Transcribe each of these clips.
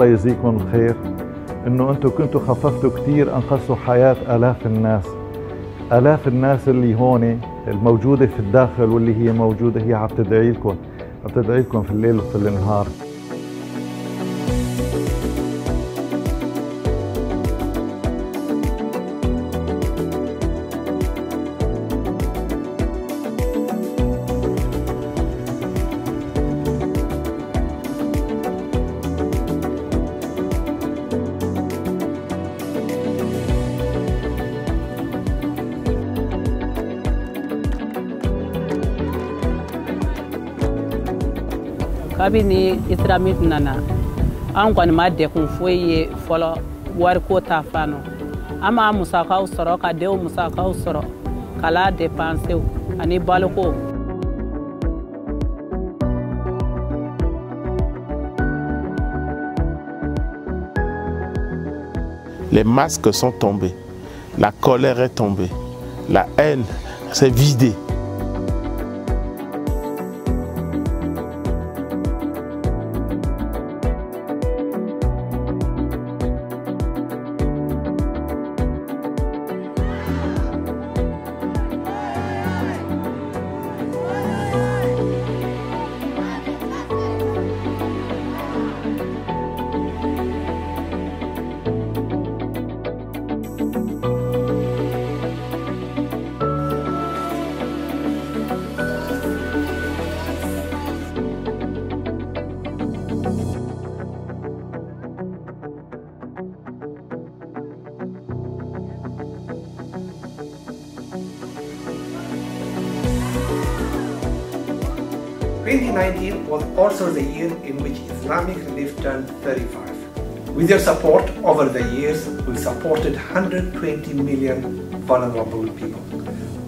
الله يجزيكم الخير انه انتم كنتوا خففتوا كثير، انقذتوا حياة آلاف الناس اللي هون الموجودة في الداخل واللي هي موجودة، هي عم تدعي لكم في الليل وفي النهار. kabini Islamic nana an kɔni ma dekun foyi ye fɔlɔ wariko ta fano an ma musakaw sɔrɔ ka denw musakaw sɔrɔ kala dépensew ani baloko. Les masques sont tombés, la colère est tombée, la haine s'est vidée. (2019) was also the year in which Islamic Relief turned 35. With your support over the years, we supported 120 million vulnerable people,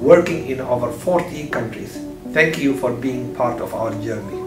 working in over 40 countries. Thank you for being part of our journey.